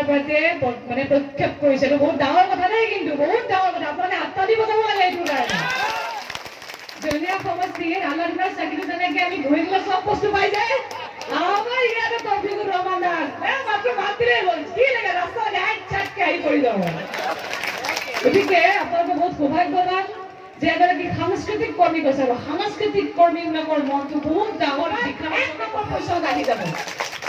জিলাৰ পৰাতে মানে প্ৰক্ষেপ কৰিছে। এইটো বহুত ডাঙৰ কথা নাই, কিন্তু বহুত ডাঙৰ কথা। আপোনালোকে আত্মা দিব যাব লাগে এইটোৰ কাৰণে। জনীয়া সমষ্টিৰ আলাদিনাৰ চাকিটো যেনেকে আমি ঘূৰি গ'লে চব বস্তু পাই যায়, আমাৰ ইয়াতে তৌফিকুৰ ৰহমান দাস মাত্ৰ মাত দিলেই হ'ল, কি লাগে ৰাস্তা গাইড চাটকে আহি কৰি যাব। গতিকে আপোনালোকে বহুত সৌভাগ্যৱান যে এগৰাকী সাংস্কৃতিক কৰ্মী কৈছে, আৰু সাংস্কৃতিক কৰ্মীবিলাকৰ মনটো বহুত ডাঙৰ, পইচাত আহি যাব।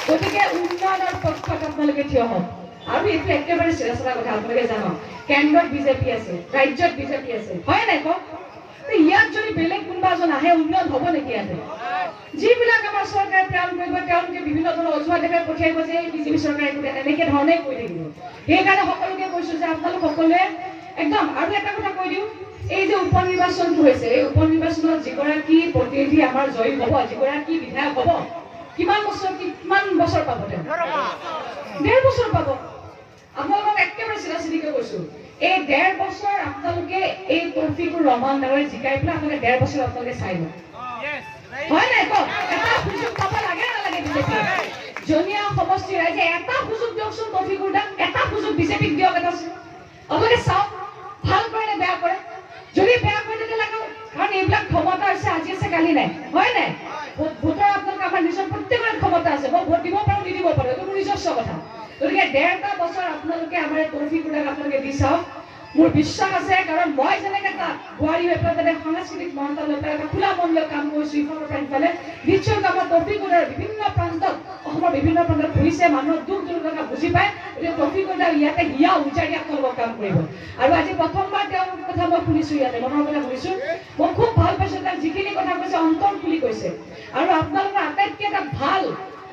গতিকে উন্নয়নৰ পক্ষত আপোনালোকে থিয় হওক। আৰু এইটো একেবাৰে চিৰা কথা, আপোনালোকে জানক কেন্দ্ৰত বিজেপি আছে, ৰাজ্যত বিজেপি আছে, হয় নাই কওক? ইয়াত যদি বেলেগ কোনোবা এজন আহে উন্নয়ন হ'ব নেকি? ইয়াতে যিবিলাক আমাৰ চৰকাৰে প্ৰেৰণ কৰিব তেওঁলোকে বিভিন্ন ধৰণৰ অজুহাত দেখাই পঠিয়াব যে বিজেপি চৰকাৰে এনেকে ধৰণে কৈ থাকিব। সেইকাৰণে সকলোকে কৈছো যে আপোনালোক সকলোৱে একদম। আৰু এটা কথা কৈ দিওঁ, এই যে উপ নিৰ্বাচনটো হৈছে, এই উপ নিৰ্বাচনত যিগৰাকী প্ৰতিনিধি আমাৰ জয়ী হ'ব, যিগৰাকী বিধায়ক হ'ব, কিমান বছৰ পাব? তেওঁ 1.5 বছৰ পাব। আপোনালোকক একেবাৰে চিধাচিধিকে কৈছো, এই 1.5 বছৰ আপোনালোকে এই তৌফিকুৰ ৰহমান দাসে জিকাই পেলাই আপোনালোকে 1.5 বছৰ আপোনালোকে চাই লওক, হয় নাই কওক? এটা সুযোগ পাব লাগে নালাগে? বিজেপি জনীয়া সমষ্টিৰ ৰাইজে এটা সুযোগ দিয়কচোন তৌফিকুৰ দাস, এটা সুযোগ বিজেপিক দিয়ক। এটা আপোনালোকে চাওক ভাল কৰে নে বেয়া কৰে। যদি বেয়া কৰে তেতিয়াহ'লে কাৰণ এইবিলাক ক্ষমতা আছে, আজি আছে কালি নাই, হয় নাই? ভোটৰ আপোনালোকে আমাৰ নিজৰ প্ৰত্যেকৰে ক্ষমতা আছে, মই ভোট দিব পাৰো নিদিব পাৰো, এইটো মোৰ নিজস্ব কথা। গতিকে 1.5 বছৰ আপোনালোকে আমাৰ তৌফিকুৰ দাসক আপোনালোকে দি চাওক। মোৰ বিশ্বাস আছে, কাৰণ মই যেনেকে তাত বোৱাৰী হৈ পেলাই তাতে সাংস্কৃতিক মন্ত্ৰালয় এটা খোলা মন লৈ কাম কৰিছো, ইফালৰ পৰা ইফালে নিশ্চয় আমাৰ তৌফিকুৰ দাসে বিভিন্ন প্ৰান্তত, অসমৰ বিভিন্ন প্ৰান্তত ঘূৰিছে, মানুহৰ দুখ দুৰ্দশা বুজি পায়। গতিকে তৌফিকুৰ দাস ইয়াতে হিয়া উজাৰি আপোনালোকক কাম কৰিব। আৰু আজি প্ৰথমবাৰ তেওঁৰ কথা মই শুনিছো, ইয়াতে মনৰ কথা শুনিছো, মই খুব ভাল পাইছো। তাক যিখিনি কথা কৈছে অন্তৰ খুলি কৈছে। আৰু আপোনালোকৰ আটাইতকৈ এটা ভাল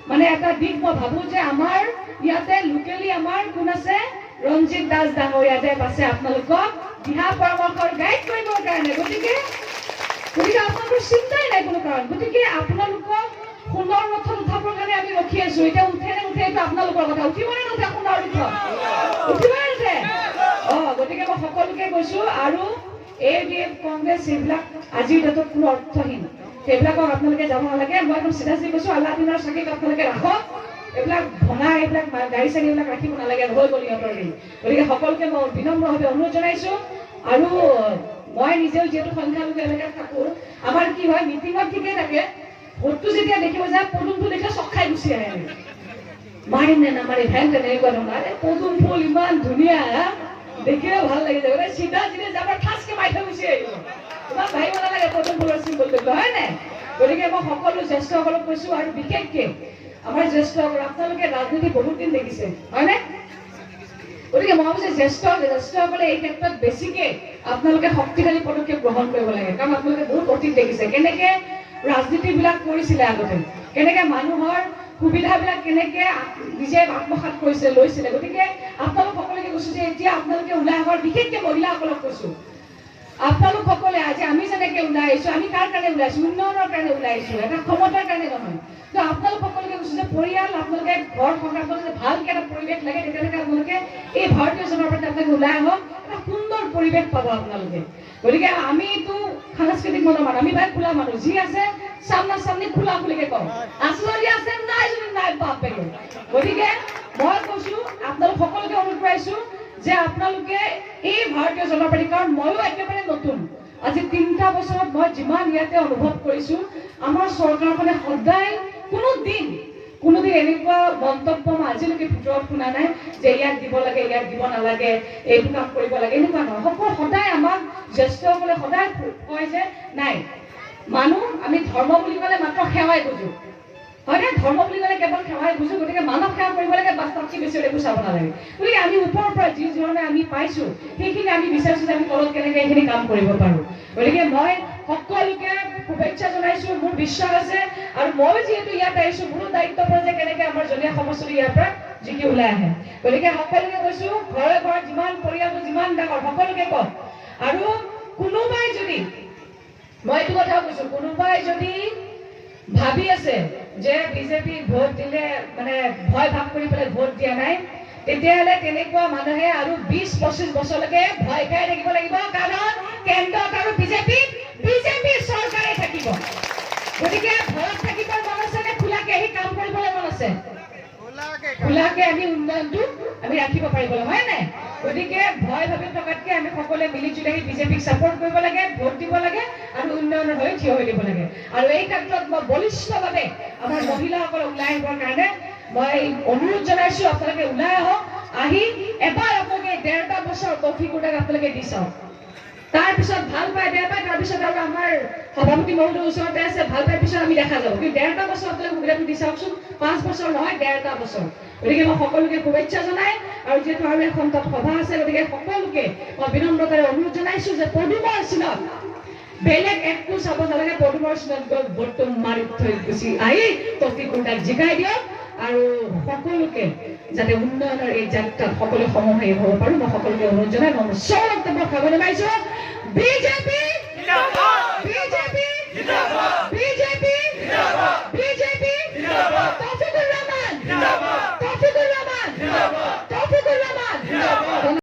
মানে এটা দিশ মই ভাবো যে আমাৰ ইয়াতে লোকেলি আমাৰ কোন আছে, ৰঞ্জিত দাস ডাঙৰীয়া যে আছে আপোনালোকক দিহা পৰামৰ্শৰ গাইড কৰিবৰ কাৰণে। গতিকে আপোনালোকৰ চিন্তাই নাই কোনো কাৰণ। গতিকে আপোনালোকক সোণৰ ৰথত উঠাবৰ কাৰণে আমি ৰখি আছো। এতিয়া উঠে নে নুঠে এইটো আপোনালোকৰ কথা। উঠিব নে নুঠে সোণৰ ৰথত? উঠিব নে নুঠে? গতিকে মই সকলোকে কৈছো, আৰু ADF কংগ্ৰেছ এইবিলাক আজিৰ ডেটত কোনো অৰ্থহীন, সেইবিলাকক আপোনালোকে যাব নালাগে। মই একদম চিধাচিধি কৈছো, আল্লাদিনৰ চাকিক আপোনালোকে ৰাখক। এইবিলাক ভঙা, এইবিলাক গাড়ী চাড়ী এইবিলাক ৰাখিব নালাগে, হৈ গ'ল ইহঁতৰ দিন। গতিকে সকলোকে মই বিনম্ৰভাৱে অনুৰোধ জনাইছো। আৰু মই নিজেও যিহেতু সংখ্যালঘু এলেকাত থাকো, আমাৰ কি হয় মিটিঙত ঠিকেই থাকে, ভোটটো যেতিয়া দেখিব যায় পদুমটো দেখিলে চক খাই গুচি আহে। মাৰিম নে নামাৰিম হেন তেনেকুৱা ধৰণৰ। পদুম ফুল ইমান ধুনীয়া, দেখিলে ভাল লাগি যায়। চিধা চিধা যাবৰ ঠাচকে মাৰি থৈ গুচি আহিব। তোমাক ভাবিব নালাগে পদুম ফুলৰ চিম্বল দেখুৱা, হয় নাই? গতিকে মই সকলো জ্যেষ্ঠসকলক কৈছো, আৰু বিশেষকে আমাৰ জ্যেষ্ঠসকল, আপোনালোকে ৰাজনীতি বহুত দিন দেখিছে, হয়নে? গতিকে মই ভাবিছো জ্যেষ্ঠসকলে এই ক্ষেত্ৰত বেছিকে আপোনালোকে শক্তিশালী পদক্ষেপ গ্ৰহণ কৰিব লাগে। কাৰণ আপোনালোকে বহুত অতীত দেখিছে কেনেকে ৰাজনীতিবিলাক কৰিছিলে আগতে, কেনেকে মানুহৰ সুবিধাবিলাক কেনেকে নিজে আত্মসাৎ কৰিছিলে, লৈছিলে। গতিকে আপোনালোক সকলোকে কৈছো যে এতিয়া আপোনালোকে ওলাই আহক, বিশেষকে মহিলাসকলক কৈছো, আপোনালোক সকলে আজি আমি যেনেকে ওলাই আহিছো, আমি কাৰ কাৰণে ওলাই আহিছো? উন্নয়নৰ কাৰণে ওলাই আহিছো, এটা ক্ষমতাৰ কাৰণে নহয়। তো আপোনালোক সকলোকে কৈছো যে পৰিয়াল আপোনালোকে ঘৰ সংসাৰ আপোনালোকে ভালকে এটা পৰিৱেশ লাগে, তেতিয়ালৈকে আপোনালোকে এই ভাৰতীয় জনতা পাৰ্টি আপোনালোকে ওলাই আহক, এটা সুন্দৰ পৰিৱেশ পাব আপোনালোকে। গতিকে আমিতো সাংস্কৃতিক মনৰ মানুহ, আমি ভাই খোলা মানুহ, যি আছে সামনা সামনি খোলা খুলিকে কওঁ, আচলতে আছে নাই যদি নাই বাপে। গতিকে মই কৈছো আপোনালোক সকলোকে অনুৰোধ কৰিছো যে আপোনালোকে এই ভাৰতীয় জনতা পাৰ্টি, কাৰণ ময়ো একেবাৰে নতুন, আজি 3টা বছৰত মই যিমান ইয়াতে অনুভৱ কৰিছো, আমাৰ চৰকাৰখনে সদায় কোনোদিন এনেকুৱা মন্তব্য মই আজিলৈকে ভিতৰত শুনা নাই যে ইয়াত দিব লাগে, ইয়াত দিব নালাগে, এইটো কাম কৰিব লাগে, এনেকুৱা নহয়। সদায় আমাক জ্যেষ্ঠসকলে সদায় কয় যে নাই, মানুহ আমি ধৰ্ম বুলি ক'লে মাত্ৰ সেৱাই বুজো, হয়নে? ধৰ্ম বুলি ক'লে কেৱল সেৱাই বুজো। গতিকে মানৱ সেৱা কৰিব লাগে, বাছ তাতকৈ বেছি একো চাব নালাগে। গতিকে আমি ওপৰৰ পৰা যি ধৰণে আমি পাইছো, সেইখিনি আমি বিচাৰিছো যে আমি তলত কেনেকে এইখিনি কাম কৰিব পাৰো। গতিকে মই সকলোকে শুভেচ্ছা জনাইছো, মোৰ বিশ্বাস আছে। আৰু মই যিহেতু ইয়াত আহিছো, মোৰো দায়িত্ব পৰে যে কেনেকে আমাৰ জনীয়া সমষ্টি ইয়াৰ পৰা জিকি ওলাই আহে। গতিকে সকলোকে কৈছো, ঘৰে ঘৰত যিমান পৰিয়াল যিমান ডাঙৰ সকলোকে কওঁ। আৰু কোনোবাই যদি, মই এইটো কথা কৈছো, কোনোবাই যদি ভাবি আছে যে বিজেপি ভোট দিলে মানে ভয় ভাগ কৰি পেলাই ভোট দিয়া নাই, তেতিয়াহ'লে তেনেকুৱা মানুহে আৰু 20-25 বছৰলৈকে ভয় খাই থাকিব লাগিব। কাৰণ কেন্দ্ৰত আৰু বিজেপি চৰকাৰে থাকিব। গতিকে ভয়ত থাকিবৰ মন আছে নে খোলাকে আহি কাম কৰিবলৈ মন আছে? খোলাকে তেতিয়ালৈকে আমি উন্নয়নটো আমি ৰাখিব পাৰিব লাগে, হয় নাই? গতিকে ভয় ভাবি থকাতকে আমি সকলোৱে মিলিজুলি আহি বিজেপিক ছাপোৰ্ট কৰিব লাগে, ভোট দিব লাগে আৰু উন্নয়নৰ হৈ থিয় হৈ দিব লাগে। আৰু এই ক্ষেত্ৰত মই বলিষ্ঠভাৱে আমাৰ মহিলাসকলক ওলাই আহিবৰ কাৰণে মই অনুৰোধ জনাইছো, আপোনালোকে ওলাই আহক, আহি এবাৰ আপোনালোকে 1.5টা বছৰ তৌফিক উৰ্ডাক আপোনালোকে দি চাওক। তাৰপিছত ভাল পাই বেয়া পাই, তাৰপিছত আৰু আমাৰ সভাপতি মহোদয়ৰ ওচৰতে আছে, ভাল পাই পিছত আমি দেখা যাব। কিন্তু 1.5টা বছৰ আপোনালোকে সুবিধাটো দি চাওকচোন, 5 বছৰ নহয় 1.5টা বছৰ। গতিকে মই সকলোকে শুভেচ্ছা জনাই, আৰু যিহেতু আৰু এখন তাত সভা আছে, গতিকে সকলোকে মই বিনম্ৰতাৰে অনুৰোধ জনাইছো যে পদুমৰ চিনত বেলেগ একো চাব নালাগে, পদুমৰ চিনত গৈ ভোটটো মাৰি থৈ গুচি আহি তৌফিক উৰ্ডাক জিকাই দিয়ক, আৰু সকলোকে যাতে উন্নয়নৰ এই যাত্ৰাত সকলোৱে সমভাগী হ'ব পাৰো, মই সকলোকে অনুৰোধ জনাই মই চব বক্তব্য খাবলৈ পাইছো। BJP BJP BJP